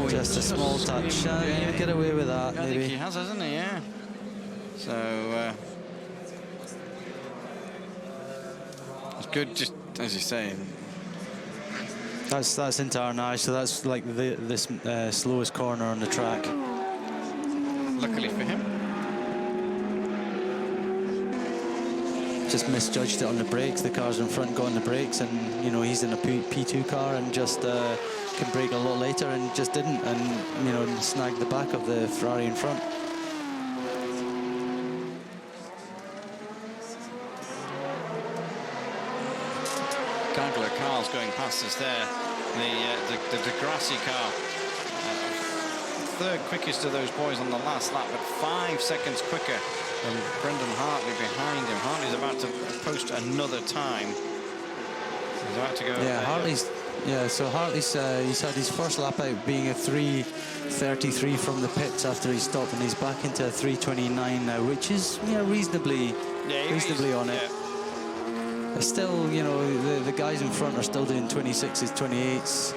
Oh, just a small touch. You get away with that, I maybe. think he has, hasn't he? Yeah. So it's good, just as you say. That's into Arnage, so that's like this slowest corner on the track. Luckily for him. Just misjudged it on the brakes. The cars in front got on the brakes, and you know he's in a P2 car and just can brake a lot later, and just didn't, and you know snagged the back of the Ferrari in front. Gangler cars going past us there. The Degrassi car, third quickest of those boys on the last lap, but 5 seconds quicker than Brendan Hartley behind him. Hartley's about to post another time. He's about to go. Yeah, Hartley's. Yeah, so Hartley's he's had his first lap out being a 3:33 from the pits after he stopped, and he's back into a 3:29 now, which is reasonably on it. Yeah. Still, you know, the guys in front are still doing 26s, 28s.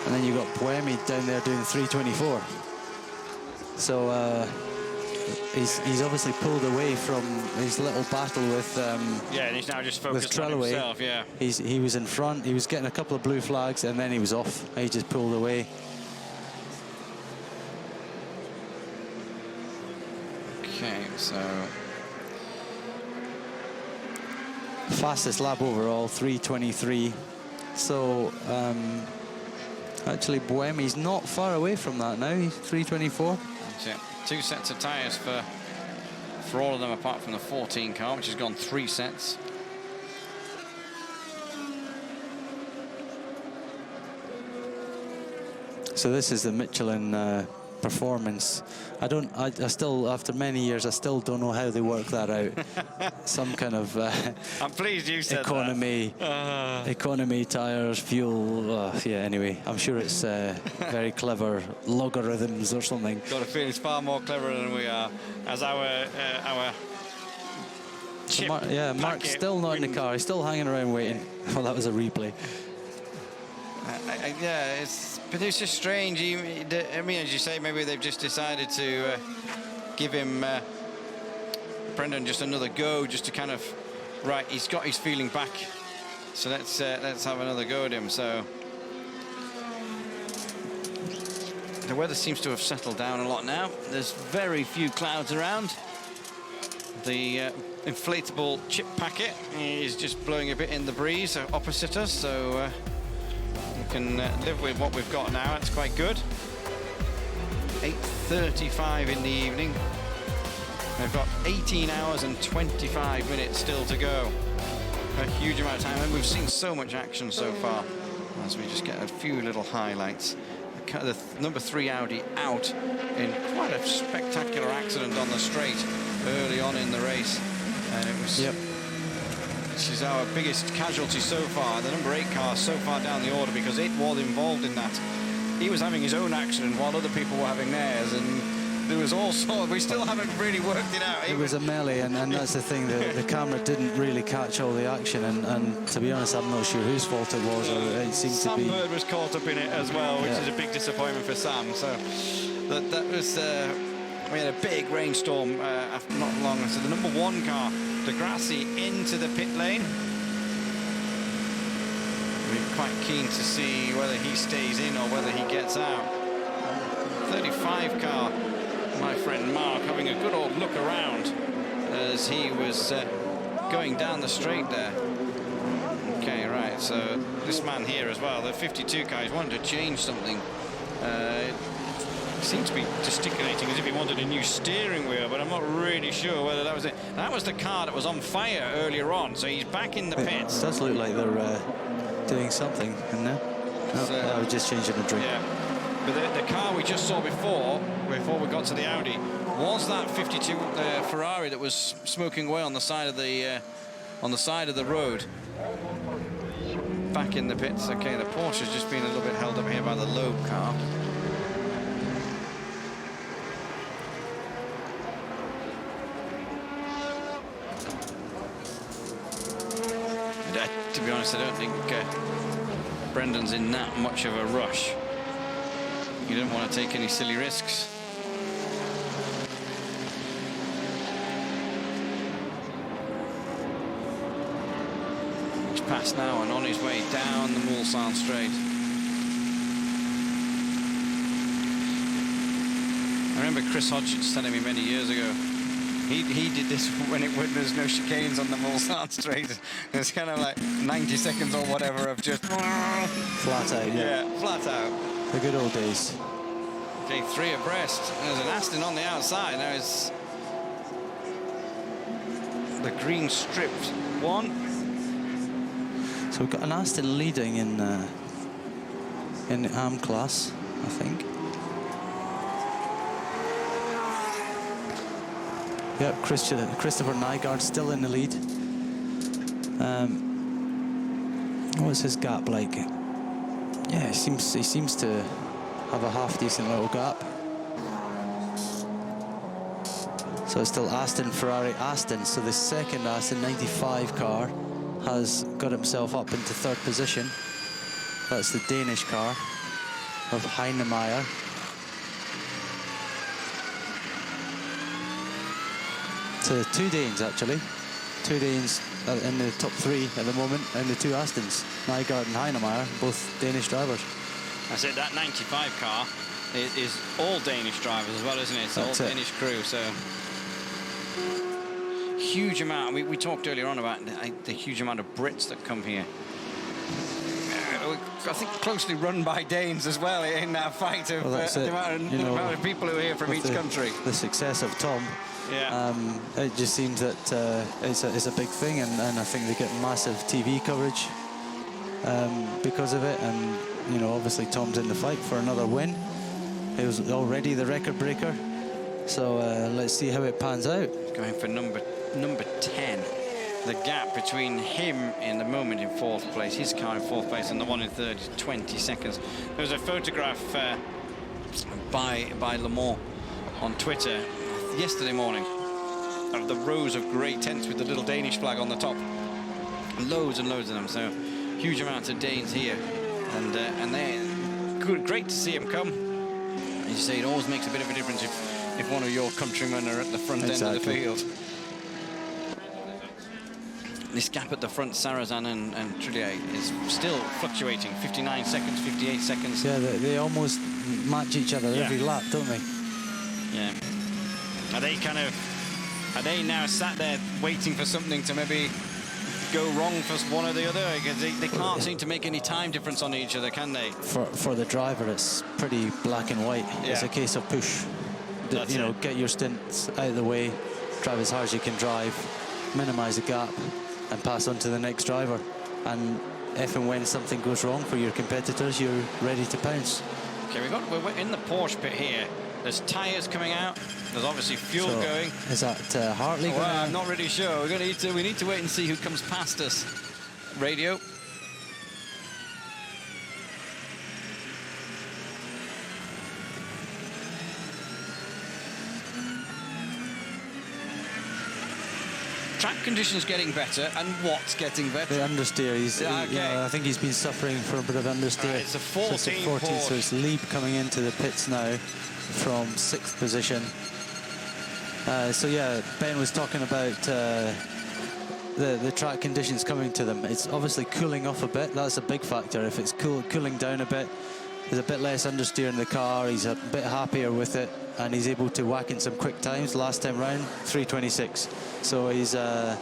And then you've got Buemi down there doing 3:24. So he's obviously pulled away from his little battle with yeah, and he's now just focused on himself, yeah. He was in front, he was getting a couple of blue flags, and then he was off. He just pulled away. Okay, so fastest lap overall, 3:23. So actually Buemi's not far away from that now. He's 3:24. That's it. 2 sets of tyres for all of them apart from the 14 car, which has gone 3 sets. So this is the Michelin performance. I still, after many years, I still don't know how they work that out. Some kind of I'm pleased you said economy, economy tires, fuel. Yeah. Anyway, I'm sure it's very clever logarithms or something. Got a feeling it's far more clever than we are. As our chip Mark's still not in the car. He's still hanging around waiting. Well, that was a replay. Yeah, but it's just strange. I mean, as you say, maybe they've just decided to give him Brendan just another go, just to kind of he's got his feeling back. So let's have another go at him. So the weather seems to have settled down a lot now. There's very few clouds around. The inflatable chip packet is just blowing a bit in the breeze opposite us. So. Can live with what we've got now. It's quite good. 8:35 in the evening. They've got 18 hours and 25 minutes still to go. A huge amount of time, and we've seen so much action so far. As we just get a few little highlights. The number 3 Audi out in quite a spectacular accident on the straight early on in the race, and it was. Yep. This is our biggest casualty so far. The number 8 car so far down the order because it was involved in that. He was having his own accident while other people were having theirs, and there was all sorts. We still haven't really worked it out. It was a melee, and that's the thing. The camera didn't really catch all the action, and to be honest, I'm not sure whose fault it was. Or it seemed Sam to be. Bird was caught up in it as well, which is a big disappointment for Sam. So that was. We had a big rainstorm after not long. So the number 1 car, Degrassi, into the pit lane. We're quite keen to see whether he stays in or whether he gets out. 35 car, my friend Mark, having a good old look around as he was going down the straight there. Okay, right, so this man here as well, the 52 car, he's wanted to change something. Seemed to be gesticulating as if he wanted a new steering wheel, but I'm not really sure whether that was it. That was the car that was on fire earlier on, so he's back in the pits. It does look like they're doing something in there. I was just changing a drink. Yeah, but the car we just saw before we got to the Audi was that 52 Ferrari that was smoking away on the side of the road. Back in the pits. Okay, the Porsche's just been a little bit held up here by the Loeb car. To be honest, I don't think Brendan's in that much of a rush. You don't want to take any silly risks. He's passed now and on his way down the Mulsanne Straight. I remember Chris Hodgins telling me many years ago, he did this when there's no chicanes on the Mulsanne Straight. It's kind of like 90 seconds or whatever of just... Flat out, yeah. Yeah, flat out. The good old days. Okay, 3 abreast. There's an Aston on the outside. Now it's the green stripped 1. So we've got an Aston leading in the AM class, I think. Yep, Christopher Nygaard still in the lead. What's his gap like? Yeah, he seems to have a half decent little gap. So it's still Aston, Ferrari, Aston. So the second Aston 95 car has got himself up into 3rd position. That's the Danish car of Heinemeyer. So 2 Danes actually. 2 Danes in the top 3 at the moment, and the 2 Astons, Nygaard and Heinemeyer, both Danish drivers. I said that 95 car is all Danish drivers as well, isn't it? It's all Danish crew, so huge amount. We talked earlier on about the huge amount of Brits that come here. I think closely run by Danes as well in that fight of the amount of people who are here from each country. The success of Tom. Yeah. It just seems that it's a big thing, and I think they get massive TV coverage because of it. And you know, obviously Tom's in the fight for another win. He was already the record breaker, so let's see how it pans out. Going for number 10. The gap between him in the moment in 4th place, his car in 4th place, and the one in 3rd is 20 seconds. There was a photograph by Le Mans on Twitter yesterday morning of the rows of grey tents with the little Danish flag on the top. Loads and loads of them, so huge amounts of Danes here, and they're good, great to see him come. As you say, it always makes a bit of a difference if one of your countrymen are at the front end of the field. This gap at the front, Sarrazin and Trullier, is still fluctuating. 59 seconds, 58 seconds. Yeah, they almost match each other every lap, don't they? Yeah. Are they now sat there waiting for something to maybe go wrong for one or the other? Because they can't seem to make any time difference on each other, can they? For the driver, it's pretty black and white. Yeah. It's a case of push. Get your stints out of the way, drive as hard as you can drive, minimize the gap, and pass on to the next driver. And if and when something goes wrong for your competitors, you're ready to pounce. Okay, we're in the Porsche pit here. There's tyres coming out. There's obviously fuel going. Is that Hartley? Well, I'm not really sure. We need to wait and see who comes past us. Radio. Track conditions getting better, and what's getting better? The understeer. I think he's been suffering for a bit of understeer. It's a 14. So it's 14. So it's Lieb coming into the pits now from 6th position. So yeah, Ben was talking about the track conditions coming to them. It's obviously cooling off a bit. That's a big factor. If it's cooling down a bit, there's a bit less understeer in the car. He's a bit happier with it, and he's able to whack in some quick times. Last time round, 3:26. So he's, I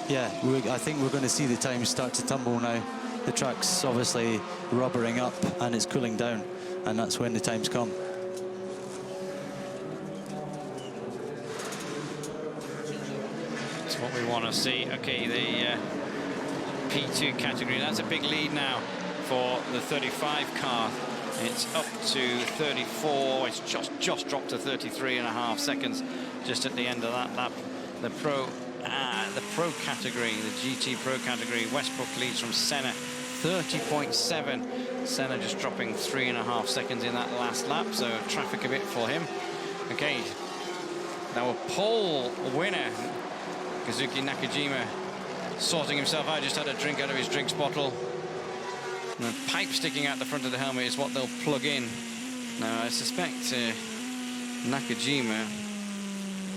think we're going to see the times start to tumble now. The track's obviously rubbering up and it's cooling down, and that's when the times come. That's what we want to see. Okay, the P2 category, that's a big lead now for the 35 car. It's up to 34. It's just dropped to 33.5 seconds just at the end of that lap. The pro category, the GT Pro category, Westbrook leads from Senna, 30.7. Senna just dropping 3.5 seconds in that last lap, so traffic a bit for him. Okay, now a pole winner, Kazuki Nakajima, sorting himself out, just had a drink out of his drinks bottle. And the pipe sticking out the front of the helmet is what they'll plug in Now, I suspect Nakajima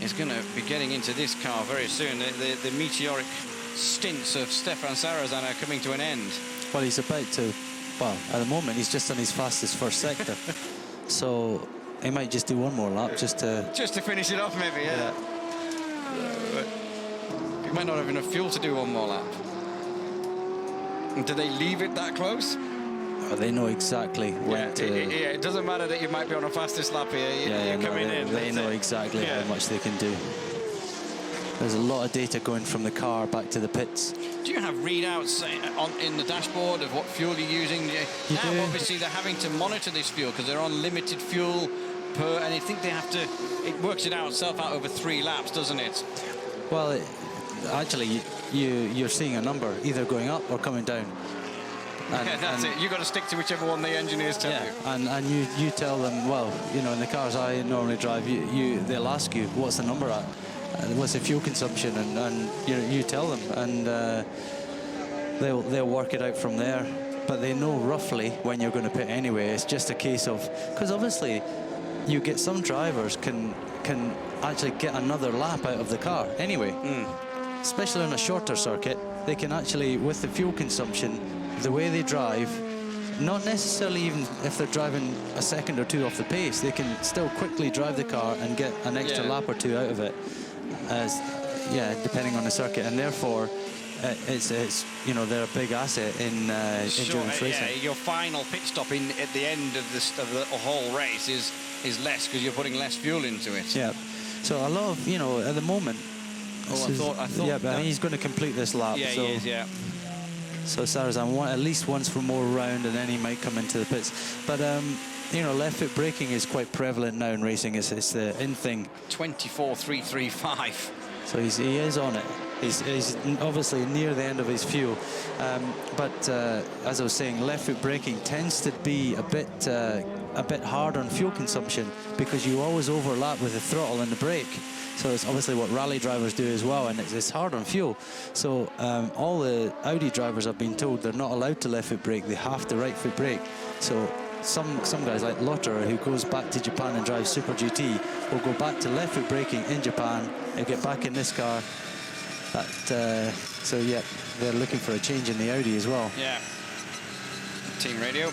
is going to be getting into this car very soon. The meteoric stints of Stefan Sarrazin are coming to an end. Well, he's about to, well, at the moment, he's just on his fastest first sector. So he might just do one more lap just to finish it off, maybe, yeah. He might not have enough fuel to do one more lap. And do they leave it that close? Oh, they know exactly when to... Yeah, it doesn't matter that you might be on a fastest lap here. You're coming in. They know exactly how much they can do. There's a lot of data going from the car back to the pits. Do you have readouts in the dashboard of what fuel you're using? Now, obviously, they're having to monitor this fuel because they're on limited fuel per, and I think they have to, it works itself out over 3 laps, doesn't it? Well, actually, you're seeing a number either going up or coming down. And, that's it. You've got to stick to whichever one the engineers tell you. And you tell them, well, you know, in the cars I normally drive, they'll ask you, what's the number at? What's the fuel consumption? And you tell them, and they'll work it out from there. But they know roughly when you're going to pit anyway. It's just a case of, because obviously you get some drivers can actually get another lap out of the car anyway. Especially on a shorter circuit, they can actually, with the fuel consumption, the way they drive, not necessarily even if they're driving a second or two off the pace, they can still quickly drive the car and get an extra lap or two out of it, depending on the circuit, and therefore it's you know, they're a big asset in endurance racing. Yeah, your final pit stop at the end of the whole race is less because you're putting less fuel into it. Yeah, so a lot of, you know, at the moment. I thought. Yeah, but I mean, he's going to complete this lap. Yeah, so. he is. Yeah. So Sarrazin at least once for more round, and then he might come into the pits. But you know, left foot braking is quite prevalent now in racing. It's the in thing. 24.335. So he is on it. He's obviously near the end of his fuel. But as I was saying, left foot braking tends to be a bit hard on fuel consumption because you always overlap with the throttle and the brake. So it's obviously what rally drivers do as well, and it's hard on fuel. So all the Audi drivers have been told they're not allowed to left foot brake, they have to right foot brake. So some guys like Lotter, who goes back to Japan and drives Super GT, will go back to left foot braking in Japan and get back in this car. So yeah, they're looking for a change in the Audi as well. Yeah. Team radio.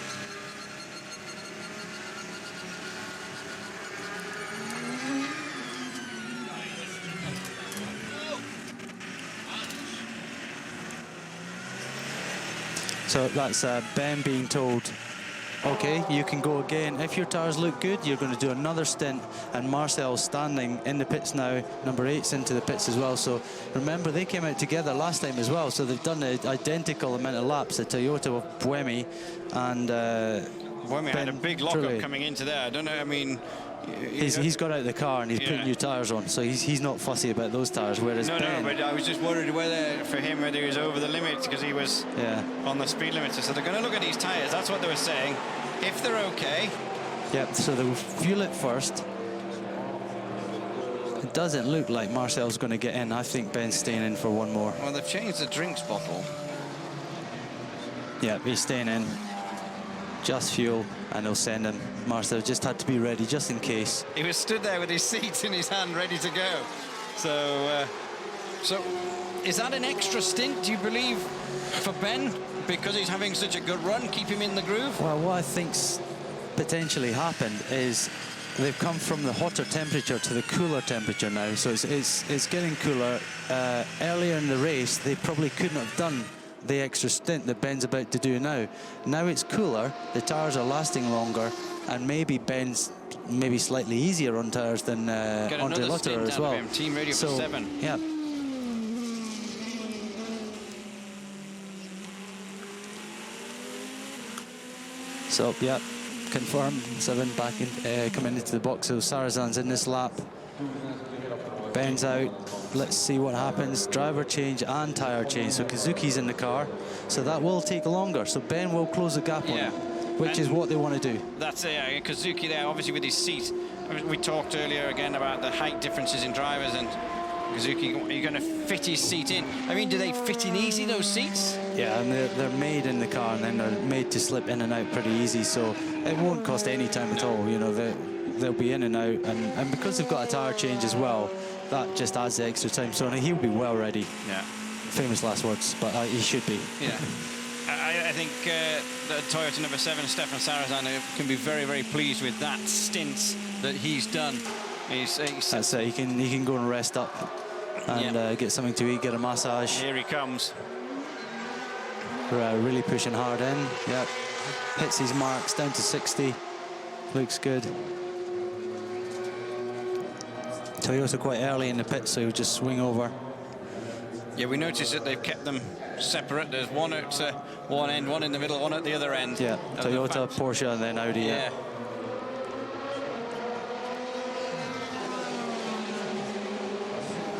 So that's Ben being told, okay, you can go again. If your tires look good, you're going to do another stint. And Marcel's standing in the pits now. Number 8's into the pits as well. So remember, they came out together last time as well. So they've done an identical amount of laps. The Toyota of Buemi and Buemi had a big lockup coming into there. I don't know, I mean... He's got out of the car and he's put new tyres on, so he's not fussy about those tyres, whereas Ben... No, but I was just worried whether he was over the limit because he was on the speed limiter. So they're going to look at these tyres, that's what they were saying. If they're okay... Yeah, so they'll fuel it first. It doesn't look like Marcel's going to get in. I think Ben's staying in for one more. Well, they've changed the drinks bottle. Yeah, he's staying in. Just fuel, and they'll send him. Marcel just had to be ready, just in case. He was stood there with his seat in his hand, ready to go. So is that an extra stint, do you believe, for Ben? Because he's having such a good run, keep him in the groove? Well, what I think's potentially happened is they've come from the hotter temperature to the cooler temperature now. So it's getting cooler. Earlier in the race, they probably couldn't have done the extra stint that Ben's about to do now. Now it's cooler, the tyres are lasting longer, and maybe Ben's slightly easier on tyres than Andre Lotter as well. Team radio for 7. Yeah. So yeah, confirmed 7 back in, coming into the box. So Sarrazin's in this lap. Ben's out. Let's see what happens. Driver change and tyre change. So Kazuki's in the car. So that will take longer. So Ben will close the gap on him, which is what they want to do. That's it. Kazuki there, obviously with his seat. We talked earlier again about the height differences in drivers, and Kazuki, are you going to fit his seat in? I mean, do they fit in easy, those seats? Yeah, and they're made in the car, and then they're made to slip in and out pretty easy, so it won't cost any time at all. You know, they'll be in and out, and because they've got a tyre change as well, that just adds the extra time. So he'll be well ready. Yeah. Famous last words, but he should be. Yeah. I think the Toyota number 7, Stefan Sarrazin, can be very, very pleased with that stint that he's done. That's it. He can go and rest up and get something to eat, get a massage. Here he comes. Really pushing hard in. Yep. Hits his marks down to 60. Looks good. Toyota quite early in the pit, so he'll just swing over. Yeah, we noticed that they've kept them separate. There's one at one end, one in the middle, one at the other end. Yeah, Toyota, Porsche, and then Audi. Yeah.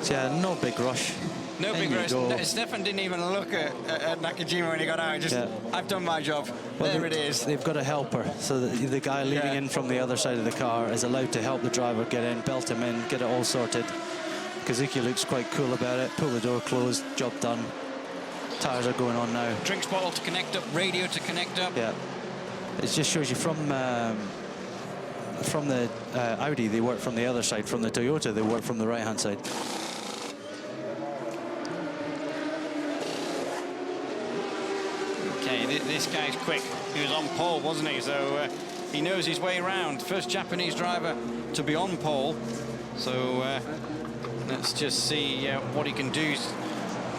So yeah, no big rush. No big rush. Stefan didn't even look at Nakajima when he got out. Just, I've done my job. Well, there it is. They've got a helper, so that the guy leading in from the other side of the car is allowed to help the driver get in, belt him in, get it all sorted. Kazuki looks quite cool about it. Pull the door closed, job done. Tires are going on now. Drinks bottle to connect up, radio to connect up. Yeah. It just shows you from the Audi, they work from the other side. From the Toyota, they work from the right-hand side. Okay, this guy's quick. He was on pole, wasn't he? So he knows his way around. First Japanese driver to be on pole. So let's just see what he can do.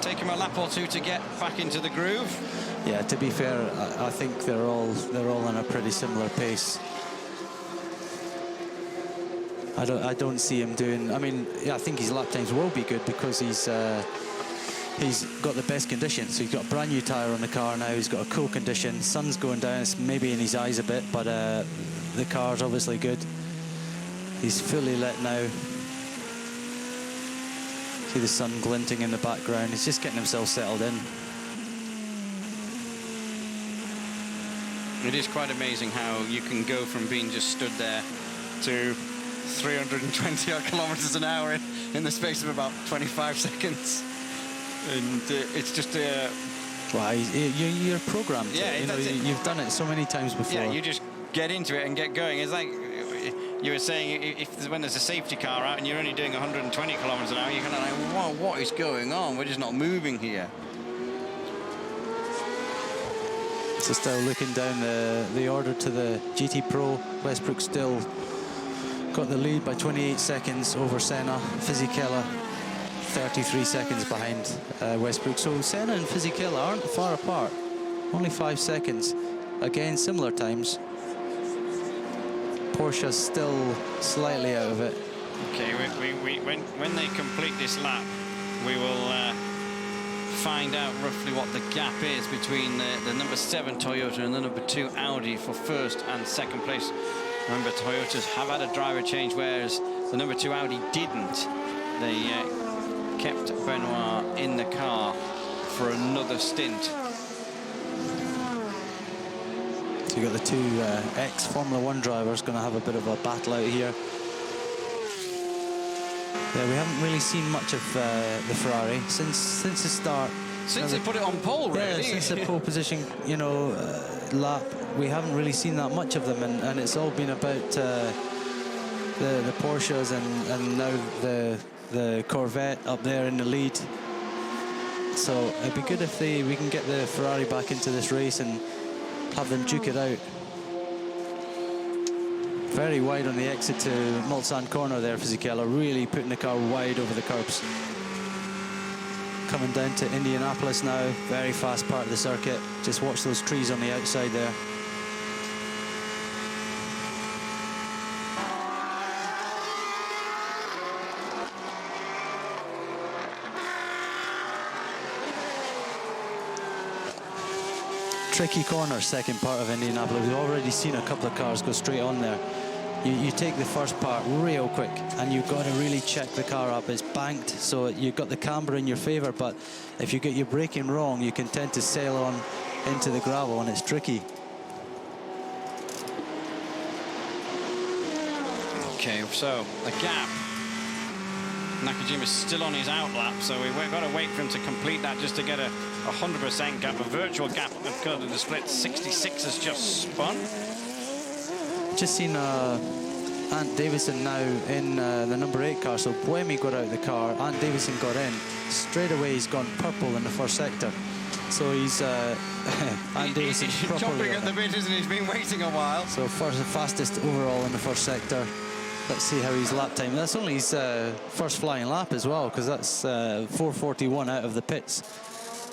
Take him a lap or two to get back into the groove. Yeah, to be fair, I think they're all on a pretty similar pace. I don't see him doing. I mean, yeah, I think his lap times will be good because he's got the best conditions. So he's got a brand new tyre on the car now. He's got a cool condition. Sun's going down. It's maybe in his eyes a bit, but the car's obviously good. He's fully lit now. See the sun glinting in the background. He's just getting himself settled in. It is quite amazing how you can go from being just stood there to 320 odd kilometers an hour in the space of about 25 seconds. And it's just well, you're programmed. Yeah, you've done it so many times before. Yeah, you just get into it and get going. It's like you were saying, when there's a safety car out and you're only doing 120 kilometers an hour, you're kind of like, wow, what is going on? We're just not moving here. So still looking down the order to the GT Pro. Westbrook still got the lead by 28 seconds over Senna. Fisichella 33 seconds behind Westbrook. So Senna and Fisichella aren't far apart. Only 5 seconds. Again, similar times. Porsche's still slightly out of it. Okay, when they complete this lap, we will find out roughly what the gap is between the number 7 Toyota and the number 2 Audi for first and second place. Remember, Toyotas have had a driver change, whereas the number 2 Audi didn't. They kept Benoit in the car for another stint. So you've got the two ex-Formula 1 drivers going to have a bit of a battle out here. Yeah, we haven't really seen much of the Ferrari since the start. Since they put it on pole, really? Yeah, since the pole position, lap, we haven't really seen that much of them, and it's all been about the Porsches and now the Corvette up there in the lead. So it'd be good if we can get the Ferrari back into this race and have them duke it out. Very wide on the exit to Mulsanne corner there, Fisichella, really putting the car wide over the curbs. Coming down to Indianapolis now, very fast part of the circuit. Just watch those trees on the outside there. Tricky corner, second part of Indianapolis. We've already seen a couple of cars go straight on there. You take the first part real quick, and you've got to really check the car up. It's banked, so you've got the camber in your favor, but if you get your braking wrong, you can tend to sail on into the gravel, and it's tricky. Okay, so the gap Nakajima is still on his out lap, so we've got to wait for him to complete that just to get a 100% gap, a virtual gap because of the split. 66 has just spun. Just seen Ant Davison now in the number 8 car. So Buemi got out of the car, Ant Davison got in. Straight away he's gone purple in the first sector. So he's Ant Davison's He's chomping at the bit, isn't he? He's been waiting a while. So fastest overall in the first sector. Let's see how his lap time. That's only his first flying lap as well, because that's 4:41 out of the pits.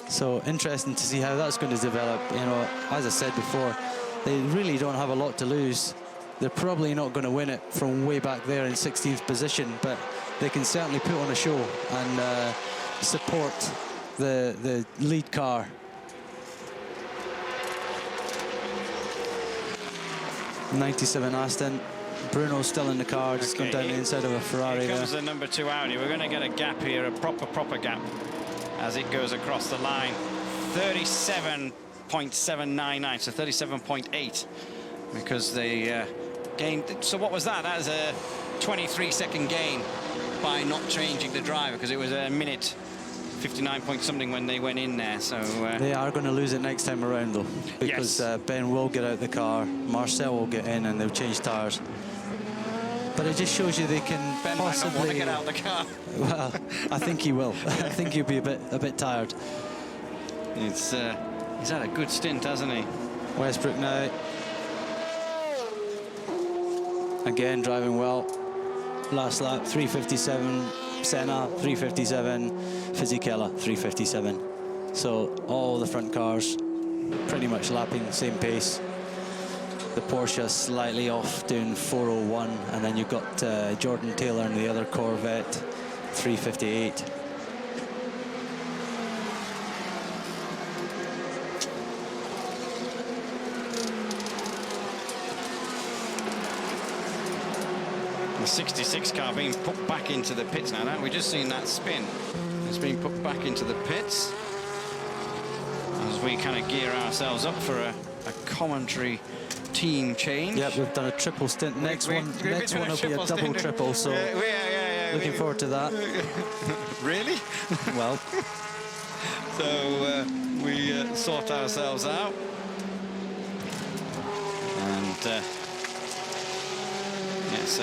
So interesting to see how that's going to develop. You know, as I said before, they really don't have a lot to lose. They're probably not going to win it from way back there in 16th position, but they can certainly put on a show and support the lead car. '97 Aston. Bruno's still in the car, just gone down the inside of a Ferrari. Here comes the number 2 Audi. We're going to get a gap here, a proper gap, as it goes across the line. 37.799, so 37.8, because they gained. So what was that? That was a 23-second gain by not changing the driver, because it was a minute 59 point something when they went in there. So they are going to lose it next time around, though, because yes. Ben will get out the car, Marcel will get in, and they'll change tyres. But it just shows you they can Ben possibly might not want to get out the car. Well, I think he will. I think he'll be a bit tired. It's he's had a good stint, hasn't he? Westbrook now. Again driving well. Last lap 3:57. Senna 3:57. Fisichella 3:57. So all the front cars pretty much lapping the same pace. The Porsche slightly off, doing 4:01, and then you've got Jordan Taylor and the other Corvette 3:58. The 66 car being put back into the pits now. We've just seen that spin. It's being put back into the pits as we kind of gear ourselves up for a commentary team change. Yep, we've done a triple stint. Next one will be a double triple, so looking forward to that. Really? Well. So we sort ourselves out. And yes,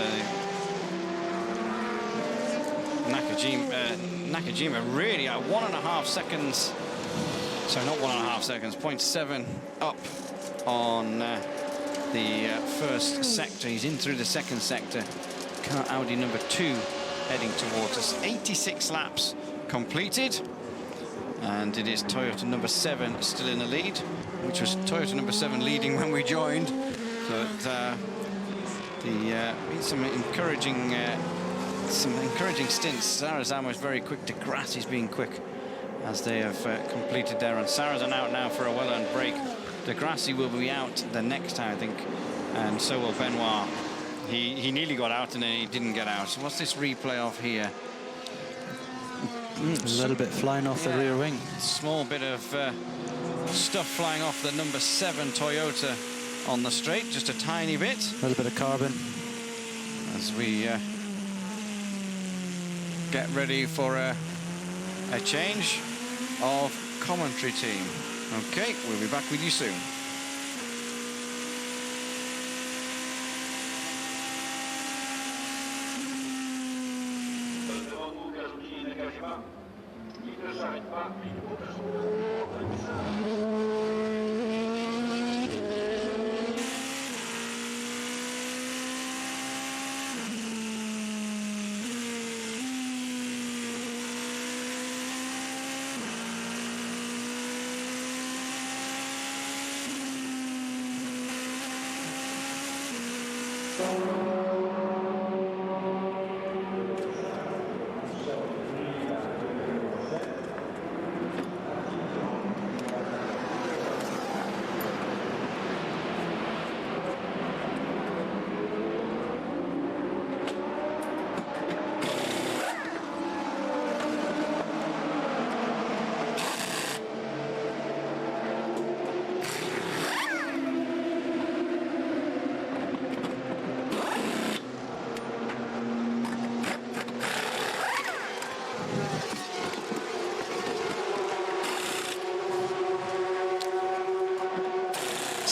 Nakajima really at 1.5 seconds. So not 1.5 seconds, 0.7 up on the first sector. He's in through the second sector. Car Audi number 2 heading towards us. 86 laps completed. And it is Toyota number 7 still in the lead, which was Toyota number 7 leading when we joined. So some encouraging stints. Sarazama is very quick. De Grassi's been quick as they have completed their run. Sarazan out now for a well-earned break. De Grassi will be out the next time, I think, and so will Benoit. He nearly got out and then he didn't get out. So what's this replay of here? A little bit flying off the rear wing. Small bit of stuff flying off the number 7 Toyota on the straight, just a tiny bit. A little bit of carbon. As we get ready for a change of commentary team. Okay, we'll be back with you soon.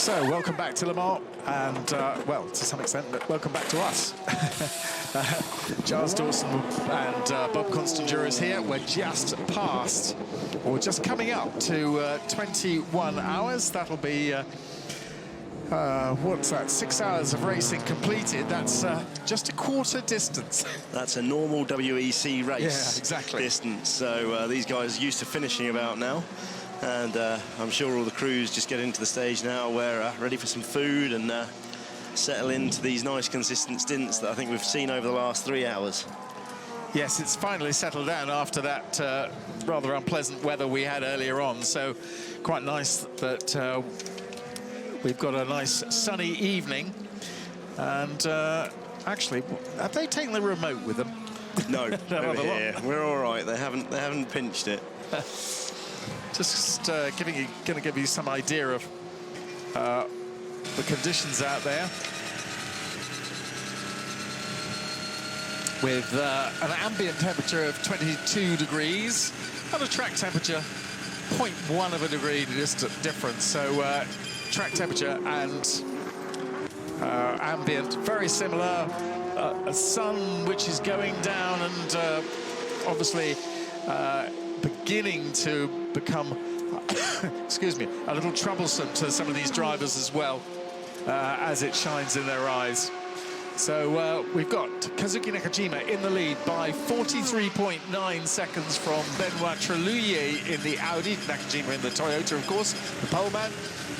So, welcome back to Le Mans, and, well, to some extent, welcome back to us. Giles Dawson and Bob Constanduras is here. We're just past, or just coming up to 21 hours. That'll be, what's that, 6 hours of racing completed. That's just a quarter distance. That's a normal WEC race. Yeah, exactly. Distance. So these guys are used to finishing about now. And I'm sure all the crews just get into the stage now where ready for some food and settle into these nice consistent stints that I think we've seen over the last 3 hours. Yes, it's finally settled down after that rather unpleasant weather we had earlier on. So quite nice that we've got a nice sunny evening. And actually, have they taken the remote with them? No, over here. We're all right. They haven't pinched it. Just going to give you some idea of the conditions out there. With an ambient temperature of 22 degrees and a track temperature 0.1 of a degree difference. So track temperature and ambient very similar. A sun which is going down and obviously beginning to become, excuse me, a little troublesome to some of these drivers as well, as it shines in their eyes. So we've got Kazuki Nakajima in the lead by 43.9 seconds from Benoit Trelouillet in the Audi, Nakajima in the Toyota, of course, the poleman,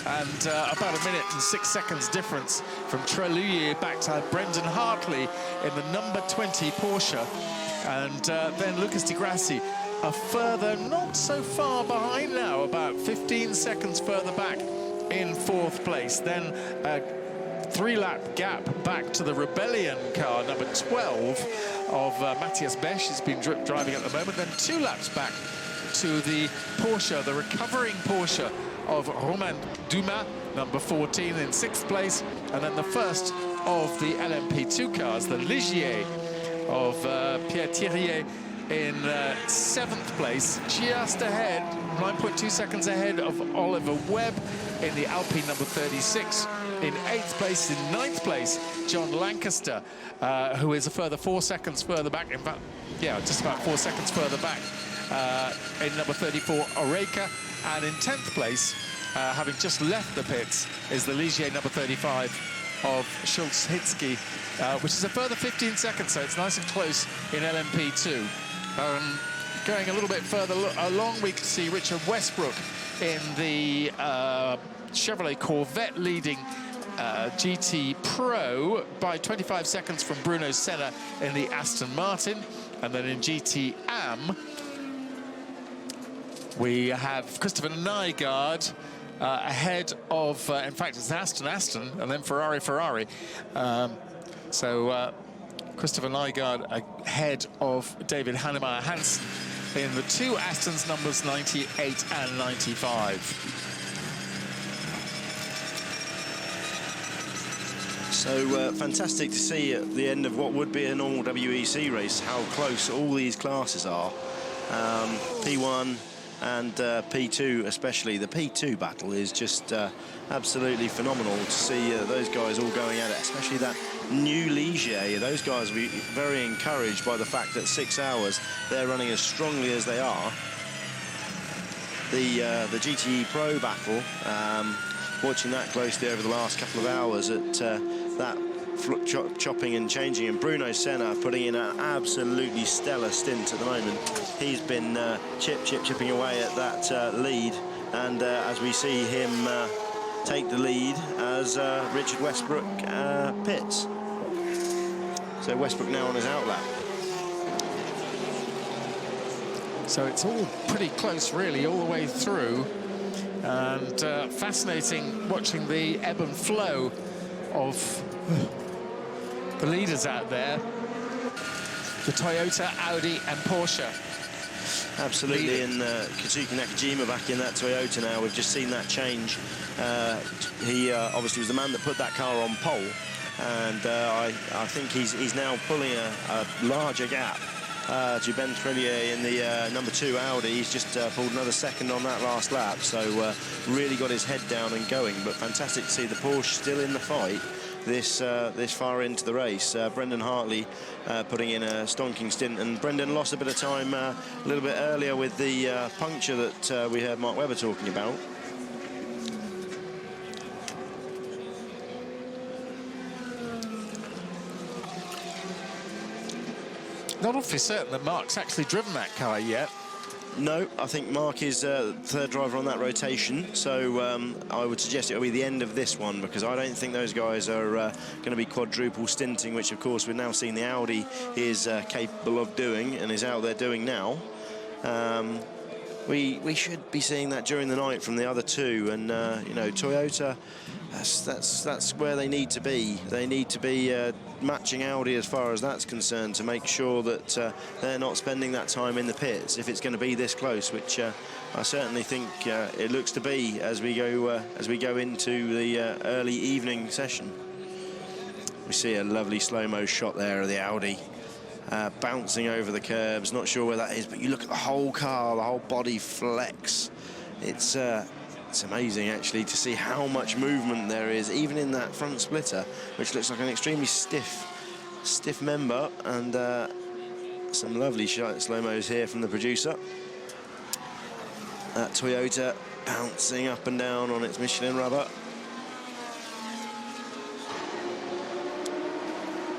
and about 1 minute and 6 seconds difference from Trelouillet back to Brendan Hartley in the number 20 Porsche, and then Lucas Di Grassi a further, not so far behind now, about 15 seconds further back in 4th place. Then a 3-lap gap back to the Rebellion car, number 12 of Matthias Besch has been driving at the moment. Then 2 laps back to the Porsche, the recovering Porsche of Romain Dumas, number 14 in 6th place. And then the first of the LMP2 cars, the Ligier of Pierre Thirier, in 7th place, just ahead, 9.2 seconds ahead of Oliver Webb in the Alpine number 36. In 8th place, in 9th place, John Lancaster, who is a further 4 seconds further back. In fact, yeah, just about 4 seconds further back in number 34, Oreca. And in 10th place, having just left the pits, is the Ligier number 35 of Schulz-Hitzky, which is a further 15 seconds, so it's nice and close in LMP2. Going a little bit further along, we can see Richard Westbrook in the Chevrolet Corvette leading GT Pro by 25 seconds from Bruno Senna in the Aston Martin. And then in GT Am, we have Christopher Nygaard ahead of, in fact, it's Aston, and then Ferrari. Christopher Nygaard ahead of David Hannemeyer Hansen in the 2 Astons, numbers 98 and 95. So fantastic to see at the end of what would be a normal WEC race how close all these classes are. P1 and P2 especially. The P2 battle is just absolutely phenomenal to see those guys all going at it, especially that new Ligier. Those guys will be very encouraged by the fact that 6 hours they're running as strongly as they are. The GTE Pro battle, watching that closely over the last couple of hours at that chopping and changing, and Bruno Senna putting in an absolutely stellar stint at the moment. He's been chipping away at that lead, and as we see him take the lead as Richard Westbrook pits. So Westbrook now on his outlap. So it's all pretty close, really, all the way through. And fascinating watching the ebb and flow of the leaders out there. The Toyota, Audi and Porsche. Absolutely, and Kazuki Nakajima back in that Toyota now. We've just seen that change. He obviously was the man that put that car on pole, and I think he's now pulling a larger gap to Ben Trillier in the number 2 Audi. He's just pulled another second on that last lap, so really got his head down and going. But fantastic to see the Porsche still in the fight this far into the race. Brendan Hartley putting in a stonking stint, and Brendan lost a bit of time a little bit earlier with the puncture that we heard Mark Webber talking about. Not awfully certain that Mark's actually driven that car yet. No, I think Mark is third driver on that rotation, so I would suggest it'll be the end of this one, because I don't think those guys are going to be quadruple stinting, which of course we've now seen the Audi is capable of doing and is out there doing now. We should be seeing that during the night from the other two, and you know, Toyota, that's where they need to be. They need to be matching Audi as far as that's concerned, to make sure that they're not spending that time in the pits if it's going to be this close, which I certainly think it looks to be as we go into the early evening session. We see a lovely slow-mo shot there of the Audi bouncing over the curbs. Not sure where that is, but you look at the whole car, the whole body flex. It's amazing actually to see how much movement there is, even in that front splitter, which looks like an extremely stiff member. And some lovely slow-mos here from the producer. That Toyota bouncing up and down on its Michelin rubber.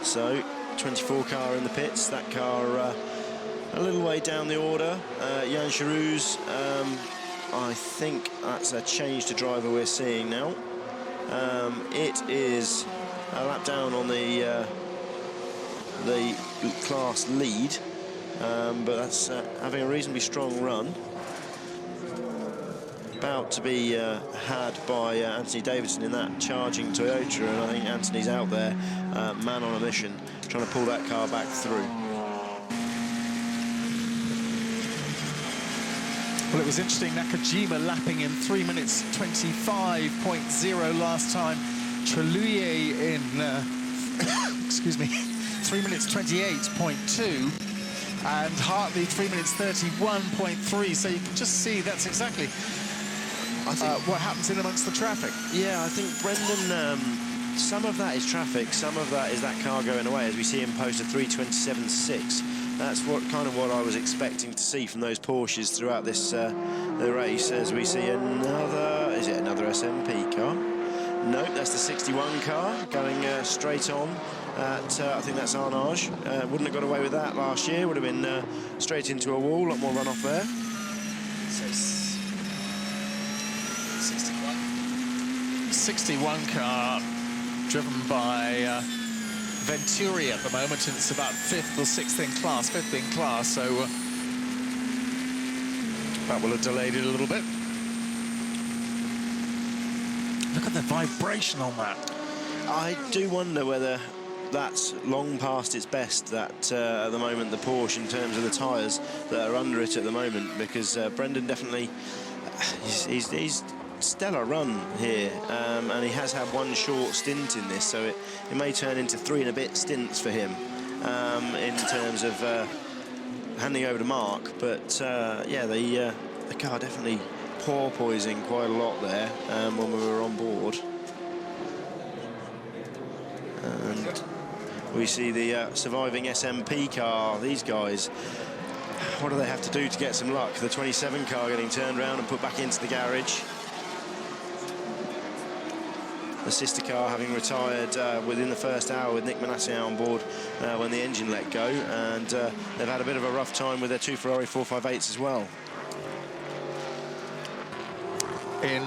So 24 car in the pits. That car a little way down the order. Jan Charouz, I think that's a change to driver we're seeing now. It is a lap down on the class lead, but that's having a reasonably strong run. About to be had by Anthony Davidson in that charging Toyota, and I think Anthony's out there, man on a mission, trying to pull that car back through. Well, it was interesting, Nakajima lapping in 3 minutes 25.0 last time. Trellier in, excuse me, 3 minutes 28.2. And Hartley 3 minutes 31.3. So you can just see that's exactly what happens in amongst the traffic. Yeah, I think Brendan, some of that is traffic, some of that is that car going away, as we see him post a 3:27.6. That's what I was expecting to see from those Porsches throughout this the race, as we see another, is it another SMP car? Nope, that's the 61 car going straight on at, I think that's Arnage. Wouldn't have got away with that last year, would have been straight into a wall, a lot more runoff there. So 61 car driven by Venturi at the moment, and it's about 5th or 6th in class, 5th in class, so that will have delayed it a little bit. Look at the vibration on that. I do wonder whether that's long past its best, that at the moment, the Porsche, in terms of the tyres that are under it at the moment, because Brendan definitely, he's stellar run here, and he has had one short stint in this, so it may turn into 3 and a bit stints for him in terms of handing over to Mark. But yeah, the car definitely porpoising quite a lot there when we were on board. And we see the surviving SMP car. These guys, what do they have to do to get some luck? The 27 car getting turned around and put back into the garage. The sister car having retired within the first hour with Nick Manasseh on board when the engine let go, and they've had a bit of a rough time with their 2 Ferrari 458s as well. In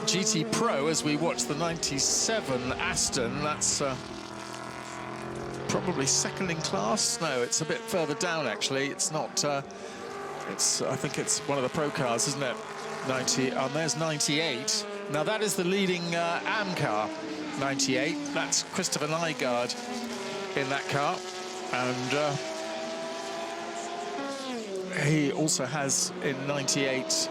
GT Pro, as we watch the 97 Aston, that's probably second in class. No, it's a bit further down actually. It's not. I think it's one of the Pro cars, isn't it? 90. And there's 98. Now that is the leading AM car, 98. That's Christopher Nygaard in that car, and he also has in 98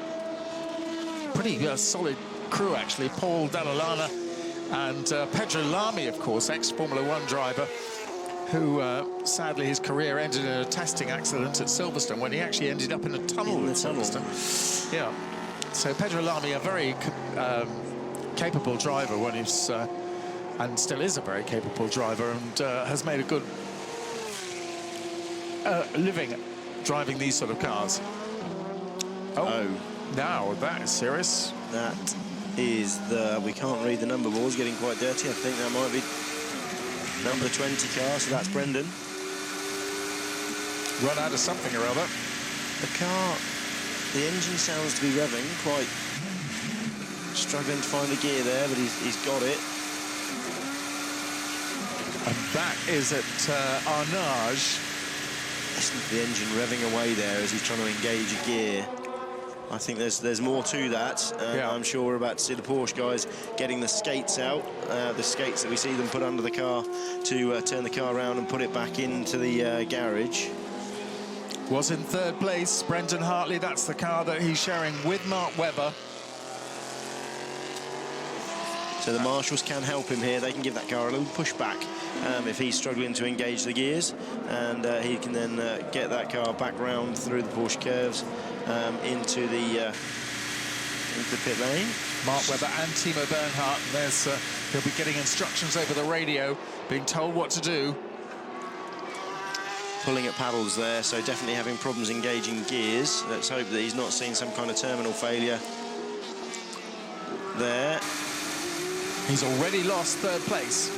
pretty solid crew actually. Paul Dall'Anna and Pedro Lamy, of course, ex-Formula 1 driver, who sadly his career ended in a testing accident at Silverstone when he actually ended up in a tunnel at Silverstone. Yeah. So Pedro Lamy, a very capable driver when he's and still is a very capable driver, and has made a good living driving these sort of cars. Oh, now that is serious. That is we can't read the number boards, getting quite dirty. I think that might be number 20 car, so that's Brendan. Run out of something or other. The car, the engine sounds to be revving, quite struggling to find the gear there, but he's got it. And that is at Arnage. Listen to the engine revving away there as he's trying to engage a gear. I think there's more to that. Yeah. I'm sure we're about to see the Porsche guys getting the skates out, the skates that we see them put under the car to turn the car around and put it back into the garage. Was in third place, Brendan Hartley. That's the car that he's sharing with Mark Webber. So the marshals can help him here. They can give that car a little push back if he's struggling to engage the gears, and he can then get that car back round through the Porsche curves into the pit lane. Mark Webber and Timo Bernhardt. There's he'll be getting instructions over the radio, being told what to do. Pulling at paddles there, so definitely having problems engaging gears. Let's hope that he's not seen some kind of terminal failure there. He's already lost third place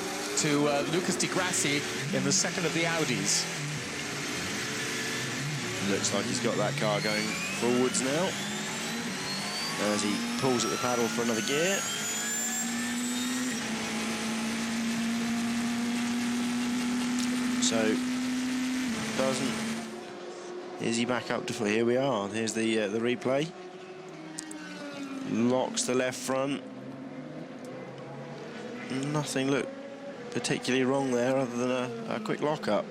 to Lucas Di Grassi in the second of the Audis. Looks like he's got that car going forwards now as he pulls at the paddle for another gear. So is he back up to foot? Here we are. Here's the replay. Locks the left front. Nothing looked particularly wrong there other than a quick lock-up.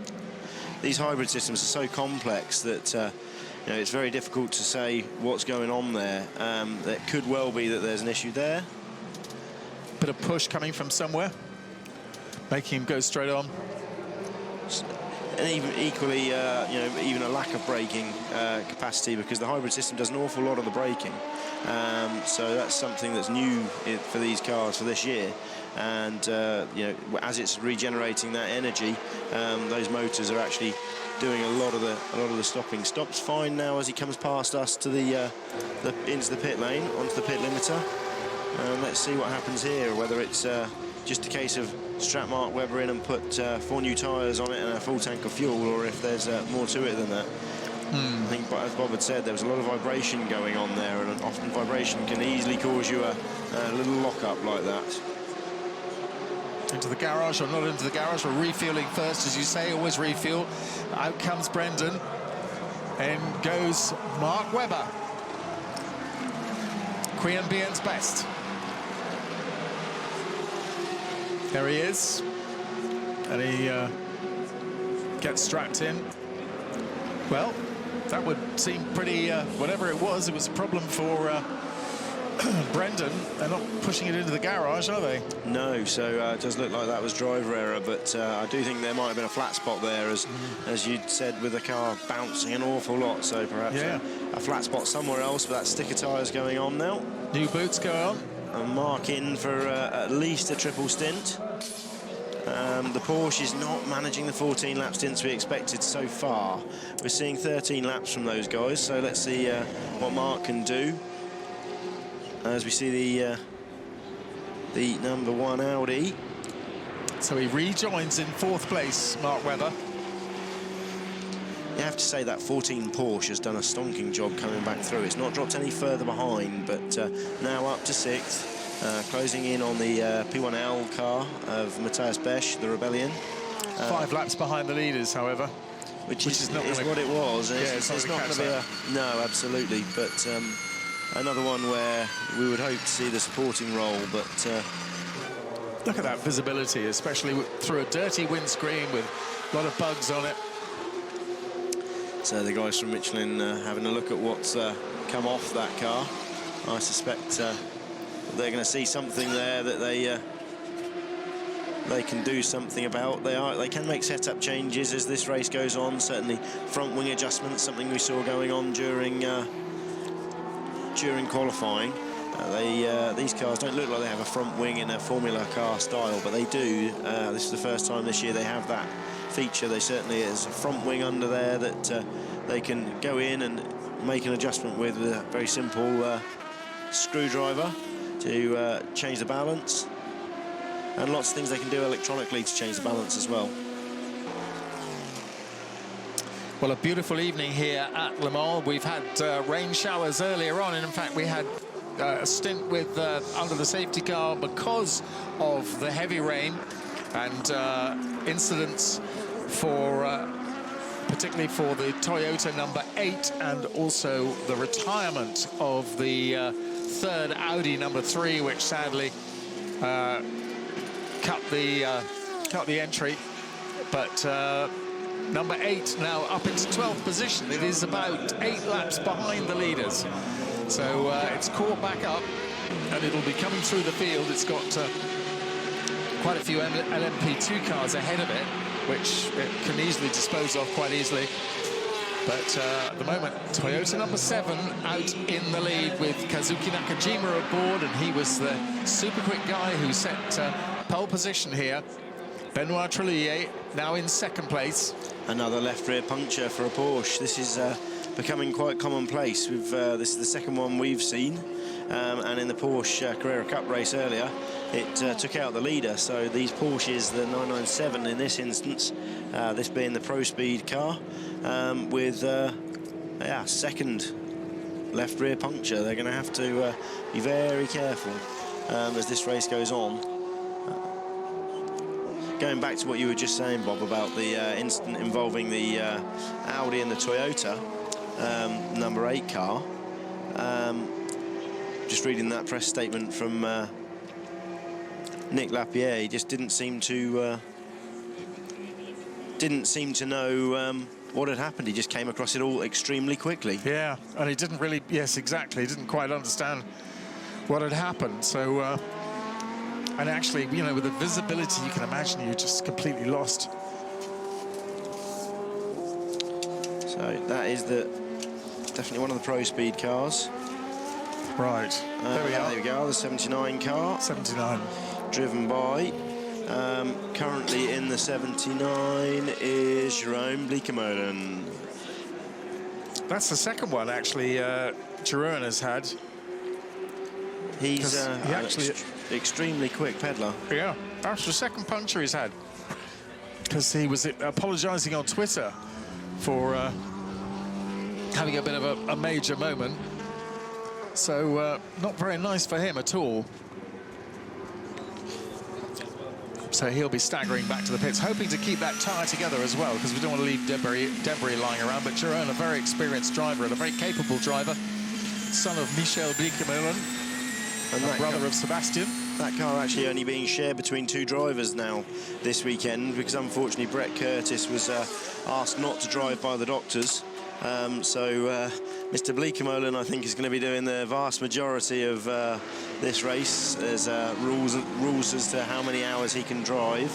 These hybrid systems are so complex that you know, it's very difficult to say what's going on there. It could well be that there's an issue there. Bit of push coming from somewhere, making him go straight on. And even equally, you know, even a lack of braking capacity, because the hybrid system does an awful lot of the braking. So that's something that's new for these cars for this year. And you know, as it's regenerating that energy, those motors are actually doing a lot of the stopping. Stops fine now as he comes past us to into the pit lane, onto the pit limiter. Let's see what happens here. Whether it's just a case of strap Mark Webber in and put 4 new tyres on it and a full tank of fuel, or if there's more to it than that. I think, as Bob had said, there was a lot of vibration going on there, and often vibration can easily cause you a little lock-up like that. Into the garage or not into the garage? We're refueling first, as you say, always refuel. Out comes Brendan, and goes Mark Webber. Queen Bien's best. There he is, and he gets strapped in. Well, that would seem pretty, whatever it was a problem for Brendan. They're not pushing it into the garage, are they? No, so it does look like that was driver error, but I do think there might have been a flat spot there, as you said, with the car bouncing an awful lot, so perhaps a flat spot somewhere else, but that sticker tyre's going on now. New boots go on. And Mark in for at least a triple stint. The Porsche is not managing the 14 lap stints we expected so far. We're seeing 13 laps from those guys, so let's see what Mark can do. As we see the number 1 Audi. So he rejoins in 4th place, Mark Webber. You have to say that 14 Porsche has done a stonking job coming back through. It's not dropped any further behind, but now up to 6th, closing in on the P1L car of Matthias Besch, the Rebellion. 5 laps behind the leaders, however. Which is what it was. Yeah, it's not going to be a... No, absolutely. But another one where we would hope to see the supporting role, but... Look at that visibility, especially through a dirty windscreen with a lot of bugs on it. So the guys from Michelin having a look at what's come off that car. I suspect they're going to see something there that they they can do something about. They can make setup changes as this race goes on. Certainly front wing adjustments, something we saw going on during qualifying. These cars don't look like they have a front wing in a Formula car style, but they do. This is the first time this year they have that feature. They certainly, there's a front wing under there that they can go in and make an adjustment with a very simple screwdriver to change the balance, and lots of things they can do electronically to change the balance as well. Well, a beautiful evening here at Le Mans. We've had rain showers earlier on, and in fact we had a stint with under the safety car because of the heavy rain, and incidents for particularly for the Toyota number 8, and also the retirement of the third Audi number 3, which sadly cut the entry. But number 8 now up into 12th position. It is about 8 laps behind the leaders. So it's caught back up, and it'll be coming through the field. It's got quite a few LMP2 cars ahead of it, which it can easily dispose of quite easily. But at the moment, Toyota number 7 out in the lead with Kazuki Nakajima aboard, and he was the super quick guy who set pole position here. Benoit Trillier now in 2nd place. Another left rear puncture for a Porsche. This is becoming quite commonplace. This is the 2nd one we've seen, and in the Porsche Carrera Cup race earlier, it took out the leader. So these Porsches, the 997 in this instance, this being the Pro Speed car, with 2nd left rear puncture. They're going to have to be very careful as this race goes on. Going back to what you were just saying, Bob, about the incident involving the Audi and the Toyota number 8 car. Just reading that press statement from Nick Lapierre, he just didn't seem to know what had happened. He just came across it all extremely quickly. Yeah, and he didn't really, yes, exactly, he didn't quite understand what had happened. So, and actually, you know, with the visibility, you can imagine you're just completely lost. So that is definitely one of the Pro Speed cars. Right, there we are. There we go, the 79 car. 79. Driven by, currently in the 79 is Jerome Bleekemolen. That's the 2nd one, actually, Jerome has had. He's he actually extremely quick peddler. Yeah, that's the 2nd puncture he's had. Because he was apologising on Twitter for having a bit of a major moment. So not very nice for him at all. So he'll be staggering back to the pits, hoping to keep that tyre together as well, because we don't want to leave debris lying around. But Jerome, a very experienced driver and a very capable driver, son of Michel Bleekemolen, and brother of Sebastian. That car actually only being shared between 2 drivers now this weekend, because unfortunately Brett Curtis was asked not to drive by the doctors. So Mr. Bleekemolen, I think, is going to be doing the vast majority of this race. There's rules as to how many hours he can drive,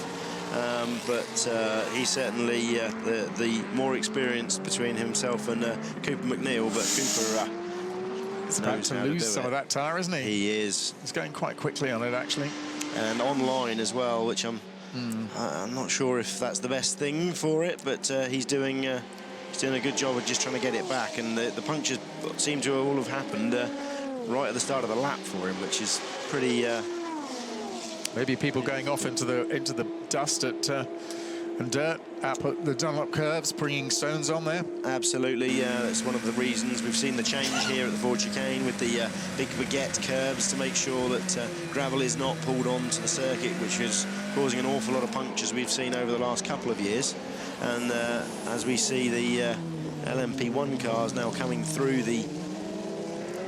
but he's certainly the more experienced between himself and Cooper McNeil. But Cooper is about to lose some of that tyre, isn't he? He is. He's going quite quickly on it, actually. And online as well, which I'm not sure if that's the best thing for it, but he's doing a good job of just trying to get it back, and the punctures seem to all have happened right at the start of the lap for him, which is pretty. Maybe people going off into the dust and dirt up the Dunlop curves, bringing stones on there. Absolutely, that's one of the reasons we've seen the change here at the Ford Chicane with the big baguette curves to make sure that gravel is not pulled onto the circuit, which is causing an awful lot of punctures we've seen over the last couple of years. And as we see the LMP1 cars now coming through the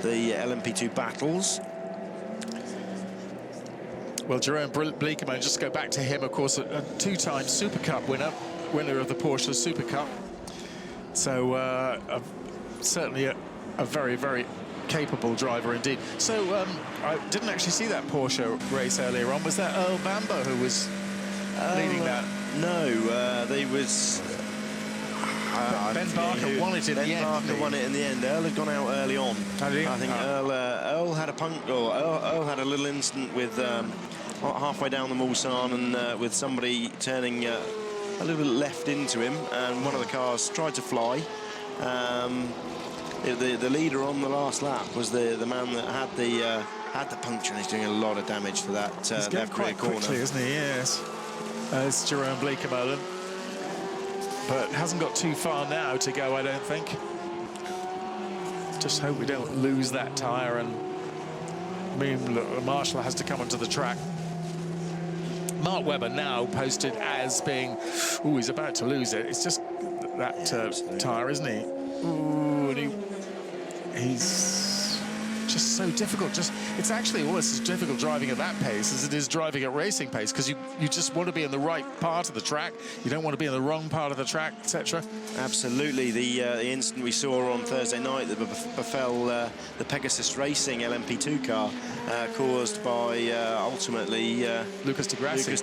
LMP2 battles. Well, Jerome Bleekemolen, just to go back to him, of course, a 2-time Super Cup winner of the Porsche Super Cup. So certainly a very, very capable driver indeed. So I didn't actually see that Porsche race earlier on. Was that Earl Bamber who was leading that? No, they was... Ben Barker won it in the end. Ben Barker won it in the end. Earl had gone out early on. I think Earl had Earl had a little incident with halfway down the Mulsanne and with somebody turning a little bit left into him, and one of the cars tried to fly. The leader on the last lap was the man that had the puncture, and he's doing a lot of damage to that he's left rear corner. Quickly, isn't he? Yes. It's Jerome Bleekemolen. But hasn't got too far now to go, I don't think. Just hope we don't lose that tyre, and I mean, look, Marshall has to come onto the track. Mark Webber now posted as being, oh, he's about to lose it. It's just that tyre, isn't he? Ooh, and he's just so difficult. It's actually almost as difficult driving at that pace as it is driving at racing pace, because you just want to be in the right part of the track. You don't want to be in the wrong part of the track, etc. Absolutely. The incident we saw on Thursday night that befell the Pegasus Racing LMP2 car, caused by ultimately Lucas di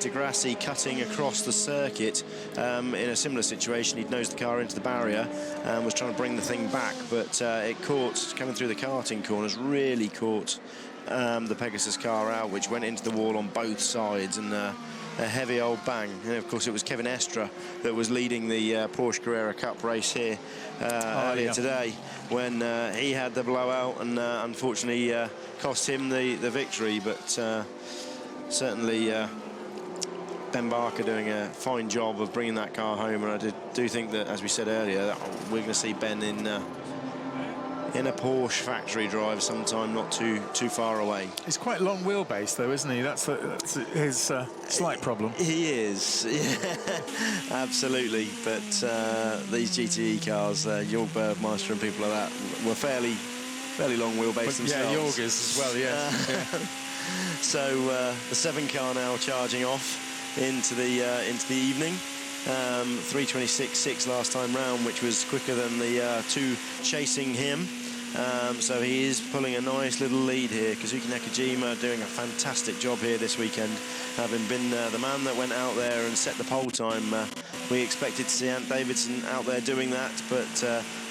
Grassi cutting across the circuit in a similar situation. He'd nosed the car into the barrier and was trying to bring the thing back, but it caught, coming through the karting corners, really caught the Pegasus car out, which went into the wall on both sides, and a heavy old bang. And of course it was Kevin Estra that was leading the Porsche Carrera Cup race here earlier today, when he had the blowout, and unfortunately cost him the victory. But certainly Ben Barker doing a fine job of bringing that car home, and I do think that, as we said earlier, that we're going to see Ben in a Porsche factory drive sometime not too far away. He's quite long wheelbase, though, isn't he? That's his slight problem. He is, yeah, absolutely. But these GTE cars, Jorg Bergmeister and people like that, were fairly long wheelbase themselves. Yeah, Jorg is as well, yes. Yeah. So the 7 car now charging off into the evening. 3:26.6 last time round, which was quicker than the 2 chasing him. So he is pulling a nice little lead here. Kazuki Nakajima doing a fantastic job here this weekend, having been the man that went out there and set the pole time. We expected to see Ant Davidson out there doing that, but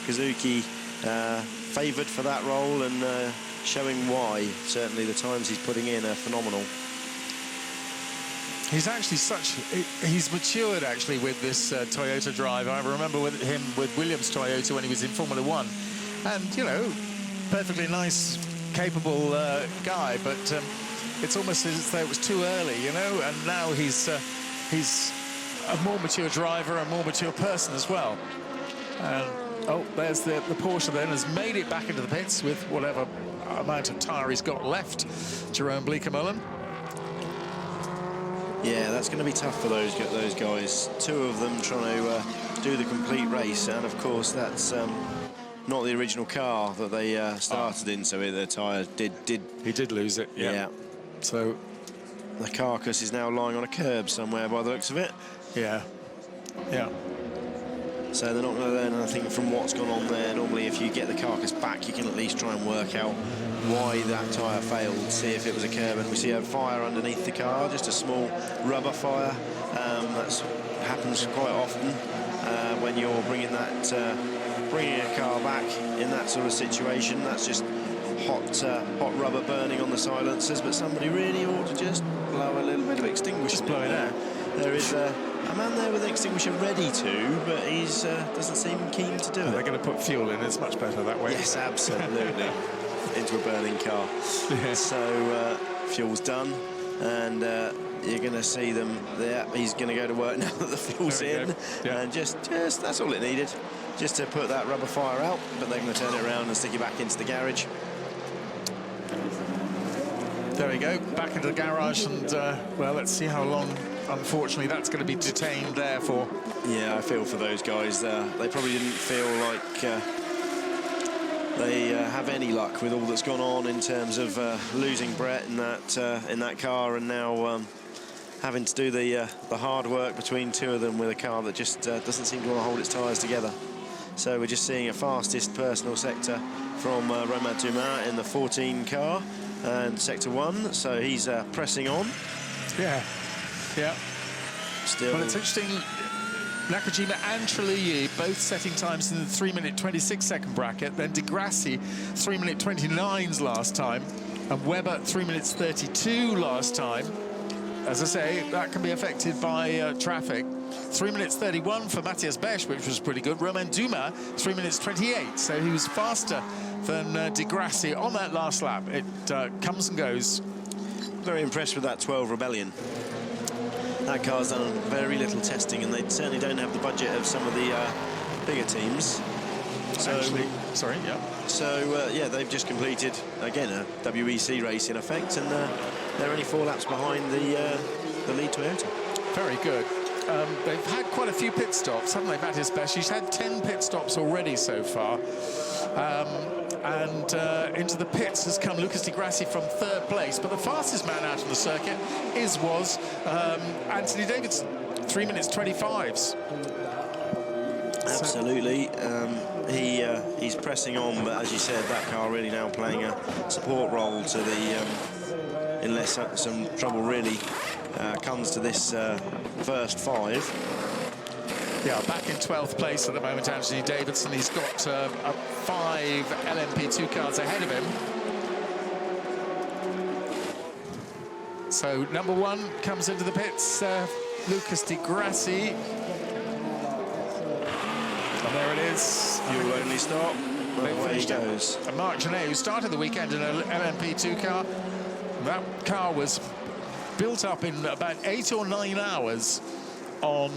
Kazuki favoured for that role, and showing why. Certainly the times he's putting in are phenomenal. He's actually he's matured actually with this Toyota drive. I remember with him with Williams Toyota when he was in Formula 1. And, you know, perfectly nice, capable guy, but it's almost as though it was too early, you know, and now he's a more mature driver, a more mature person as well. Oh, there's the Porsche then, has made it back into the pits with whatever amount of tyre he's got left, Jerome Bleekemolen. Yeah, that's going to be tough for those guys. 2 of them trying to do the complete race, and of course that's not the original car that they started in, so their tyre did... He did lose it, yeah. So the carcass is now lying on a curb somewhere by the looks of it. Yeah, yeah. So they're not going to learn anything from what's gone on there. Normally, if you get the carcass back, you can at least try and work out why that tyre failed, see if it was a curb. And we see a fire underneath the car, just a small rubber fire. That happens quite often when you're bringing a car back in that sort of situation. That's just hot rubber burning on the silencers, but somebody really ought to just blow a little bit of extinguisher. Just blow it out. There is a man there with an extinguisher ready to, but he's doesn't seem keen to do it. They're going to put fuel in. It's much better that way. Yes, absolutely. Into a burning car. Yeah. So fuel's done, and you're going to see them there. He's going to go to work now that the fuel's in, and just that's all it needed, just to put that rubber fire out. But they're going to turn it around and stick it back into the garage. There we go, back into the garage, and well, let's see how long. Unfortunately, that's going to be detained there for. Yeah, I feel for those guys. They probably didn't feel like they have any luck with all that's gone on in terms of losing Brett in that car, and now having to do the hard work between 2 of them with a car that just doesn't seem to want to hold its tyres together. So we're just seeing a fastest personal sector from Romain Dumas in the 14 car and sector 1. So he's pressing on. Yeah. Yeah. still. Well, it's interesting. Nakajima and Trulli both setting times in the 3-minute 26-second bracket. Then Di Grassi, 3-minute 29s last time. And Webber, 3 minutes 32 last time. As I say, that can be affected by traffic. 3 minutes 31 for Matthias Besch, which was pretty good. Romain Dumas, 3 minutes 28. So he was faster than Di Grassi on that last lap. It comes and goes. Very impressed with that 12 Rebellion. That car's done very little testing, and they certainly don't have the budget of some of the bigger teams. So, Actually, sorry, yeah. So, yeah, they've just completed, again, a WEC race in effect, and they're only 4 laps behind the lead Toyota. Very good. They've had quite a few pit stops, haven't they, Matthias Besch? He's had 10 pit stops already so far. Into the pits has come Lucas Di Grassi from 3rd place, but the fastest man out on the circuit was Anthony Davidson, 3 minutes 25s. Absolutely. He's pressing on, but as you said, that car really now playing a support role to the unless some trouble really comes to this first 5. Yeah, back in 12th place at the moment, Anthony Davidson. He's got 5 LMP2 cars ahead of him. So number 1 comes into the pits, Lucas Di Grassi. And there it is. Fuel only stop. Away he goes. And Marc Genet, who started the weekend in an LMP2 car, that car was built up in about 8 or 9 hours on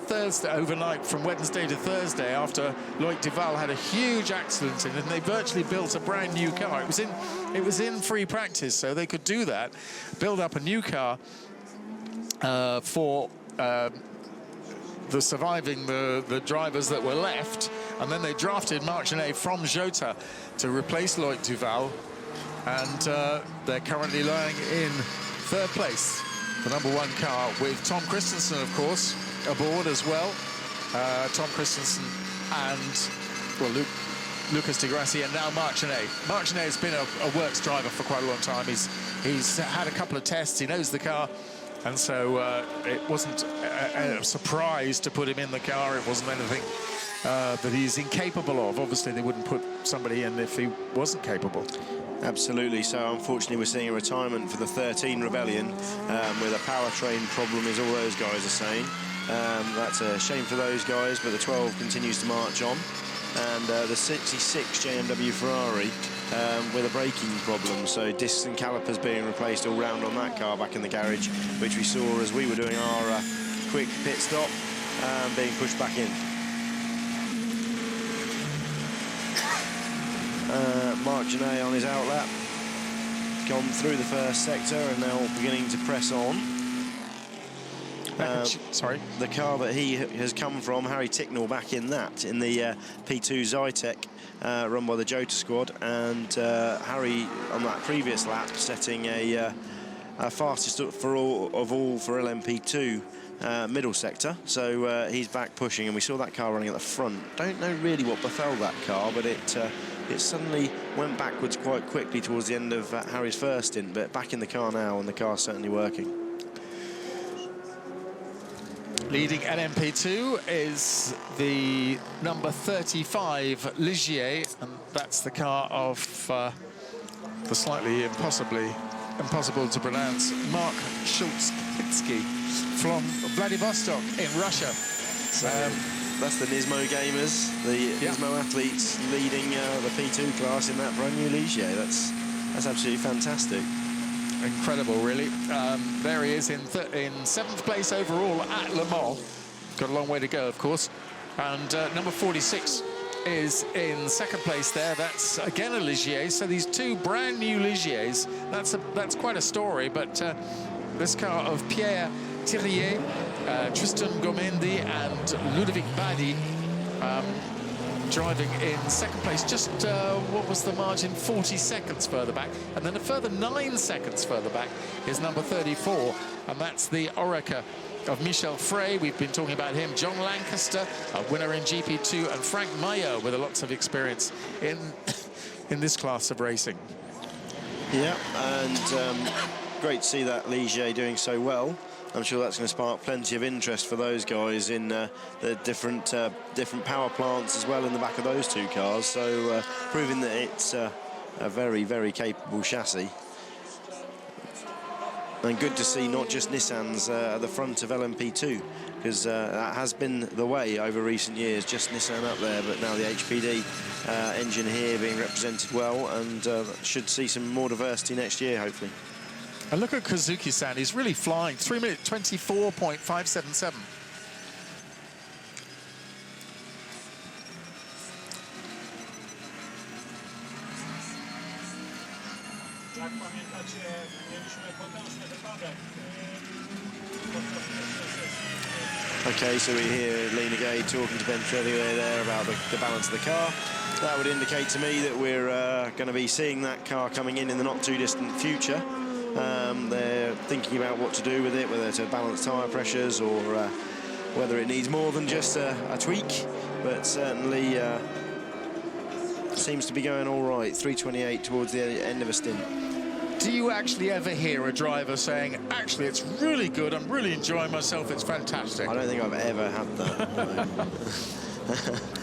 Thursday overnight, from Wednesday to Thursday, after Loic Duval had a huge accident in it, and they virtually built a brand new car. It was in free practice, so they could do that, build up a new car for the surviving the drivers that were left, and then they drafted Marc Genet from Jota to replace Loic Duval, and they're currently lying in 3rd place. The number 1 car, with Tom Christensen, of course, aboard as well. Tom Christensen and, well, Lucas Di Grassi, and now Marc Genet. Marc Genet has been a works driver for quite a long time. He's had a couple of tests, he knows the car, and so it wasn't a surprise to put him in the car. It wasn't anything that he's incapable of. Obviously, they wouldn't put somebody in if he wasn't capable. Absolutely. So unfortunately we're seeing a retirement for the 13 Rebellion with a powertrain problem, as all those guys are saying. That's a shame for those guys, but the 12 continues to march on, and the 66 JMW Ferrari with a braking problem, so discs and calipers being replaced all round on that car back in the garage, which we saw as we were doing our quick pit stop, being pushed back in. Marc Genet on his outlap, gone through the first sector and now beginning to press on. Sorry. The car that he has come from, Harry Ticknell, back in that, in the P2 Zytek, run by the Jota squad, and Harry on that previous lap setting a fastest for all for LMP2 middle sector, so he's back pushing, and we saw that car running at the front. Don't know really what befell that car, but it suddenly went backwards quite quickly towards the end of Harry's first stint, but back in the car now, and the car's certainly working. Leading LMP2 is the number 35 Ligier, and that's the car of the slightly impossible to pronounce Mark Schulz-Pitsky from Vladivostok in Russia. So that's the Nismo gamers, the Nismo athletes leading the P2 class in that brand new Ligier. That's absolutely fantastic. Incredible, really. There he is in 7th place overall at Le Mans. Got a long way to go, of course. And number 46 is in 2nd place there. That's again a Ligier. So these 2 brand new Ligiers. That's quite a story. But this car of Pierre Thirier, Tristan Gomendi, and Ludovic Badi driving in 2nd place, just what was the margin, 40 seconds further back, and then a further 9 seconds further back is number 34, and that's the Oreca of Michel Frey. We've been talking about him. John Lancaster, a winner in GP2, and Frank Mayer with lots of experience in this class of racing. Yeah, and great to see that Ligier doing so well. I'm sure that's going to spark plenty of interest for those guys in the different power plants as well in the back of those two cars. So proving that it's a very, very capable chassis. And good to see not just Nissans at the front of LMP2, because that has been the way over recent years, just Nissan up there, but now the HPD engine here being represented well, and should see some more diversity next year, hopefully. And look at Kazuki-san, he's really flying. 3 minutes 24.577. Okay, so we hear Lena Gay talking to Ben Trevier there about the balance of the car. That would indicate to me that we're going to be seeing that car coming in the not too distant future. They're thinking about what to do with it, whether to balance tyre pressures or whether it needs more than just a tweak, but certainly seems to be going all right. 3:28 towards the end of a stint. Do you actually ever hear a driver saying, actually, it's really good, I'm really enjoying myself, it's fantastic? I don't think I've ever had that.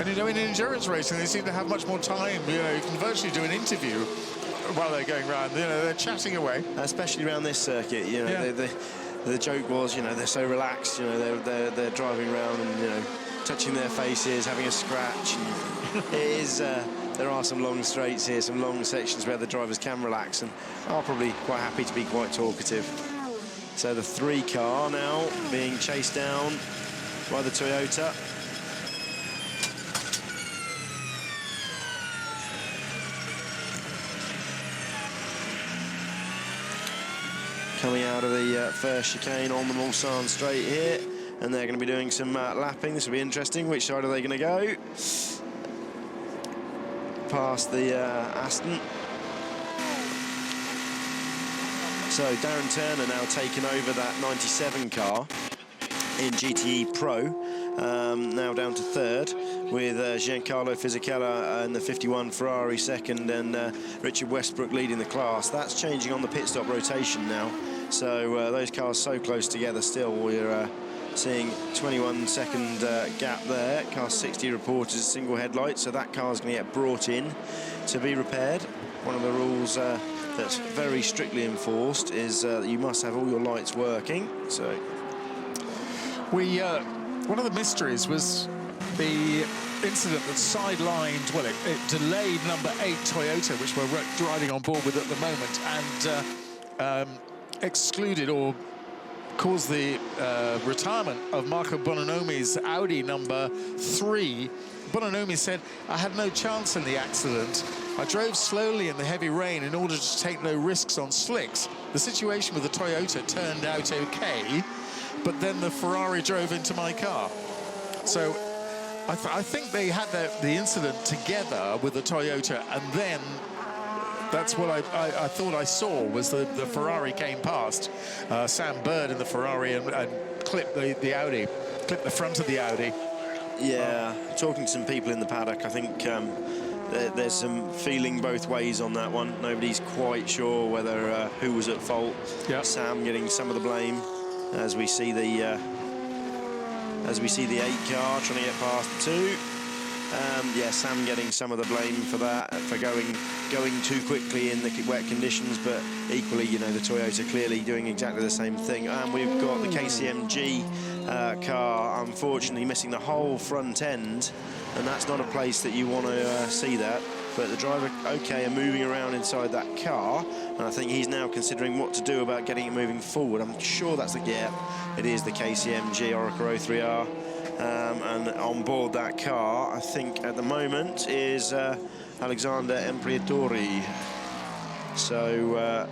And you know, in endurance racing, they seem to have much more time. You know, you can virtually do an interview while they're going around. You know, they're chatting away. Especially around this circuit, you know, Yeah. the joke was, you know, they're so relaxed, you know, they're driving around and, you know, touching their faces, having a scratch. And it is, there are some long straights here, some long sections where the drivers can relax and are probably quite happy to be quite talkative. So the 3 car now being chased down by the Toyota. Coming out of the first chicane on the Mulsanne straight here, and they're going to be doing some lapping. This will be interesting. Which side are they going to go? Past the Aston. So Darren Turner now taking over that 97 car in GTE Pro, now down to 3rd, with Giancarlo Fisichella in the 51 Ferrari 2nd, and Richard Westbrook leading the class. That's changing on the pit stop rotation now. So those cars so close together still. We're seeing 21-second gap there. Car 60 reported as single headlight, so that car's going to get brought in to be repaired. One of the rules that's very strictly enforced is that you must have all your lights working. So one of the mysteries was the incident that sidelined, well, it delayed number 8 Toyota, which we're riding on board with at the moment, and excluded or caused the retirement of Marco Bononomi's Audi number 3. Bononomi said, "I had no chance in the accident. I drove slowly in the heavy rain in order to take no risks on slicks. The situation with the Toyota turned out okay, but then the Ferrari drove into my car." So I think they had the incident together with the Toyota, and then that's what I thought I saw was the Ferrari came past Sam Bird in the Ferrari and clipped the Audi, clipped the front of the Audi. Yeah, talking to some people in the paddock, I think there's some feeling both ways on that one. Nobody's quite sure whether who was at fault. Yep. Sam getting some of the blame as we see the 8 car trying to get past the 2. Yeah, Sam getting some of the blame for that, for going too quickly in the wet conditions, but equally, you know, the Toyota clearly doing exactly the same thing. And we've got the KCMG car, unfortunately, missing the whole front end, and that's not a place that you want to see that. But the driver, okay, are moving around inside that car, and I think he's now considering what to do about getting it moving forward. I'm sure that's it is the KCMG Oracle 03R. And on board that car, I think at the moment, is Alexander Impriatori. So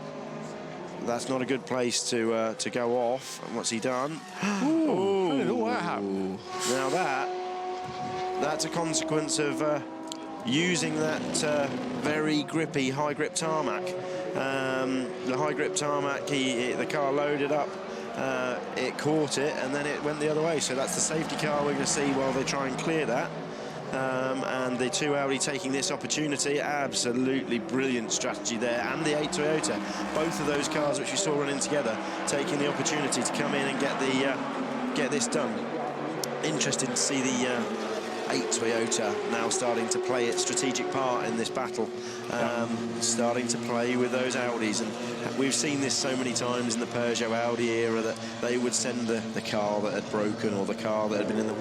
that's not a good place to go off. And what's he done? Ooh, wow. Now that's a consequence of using that very grippy high grip tarmac. The high grip tarmac, the car loaded up. It caught it and then it went the other way, so that's the safety car we're going to see while they try and clear that. and the 2 Audi taking this opportunity. Absolutely brilliant strategy there, and the 8 Toyota, both of those cars which we saw running together, taking the opportunity to come in and get this done. Interesting to see the 8 Toyota now starting to play its strategic part in this battle, starting to play with those Audis. And we've seen this so many times in the Peugeot Audi era, that they would send the car that had broken or the car that had been in the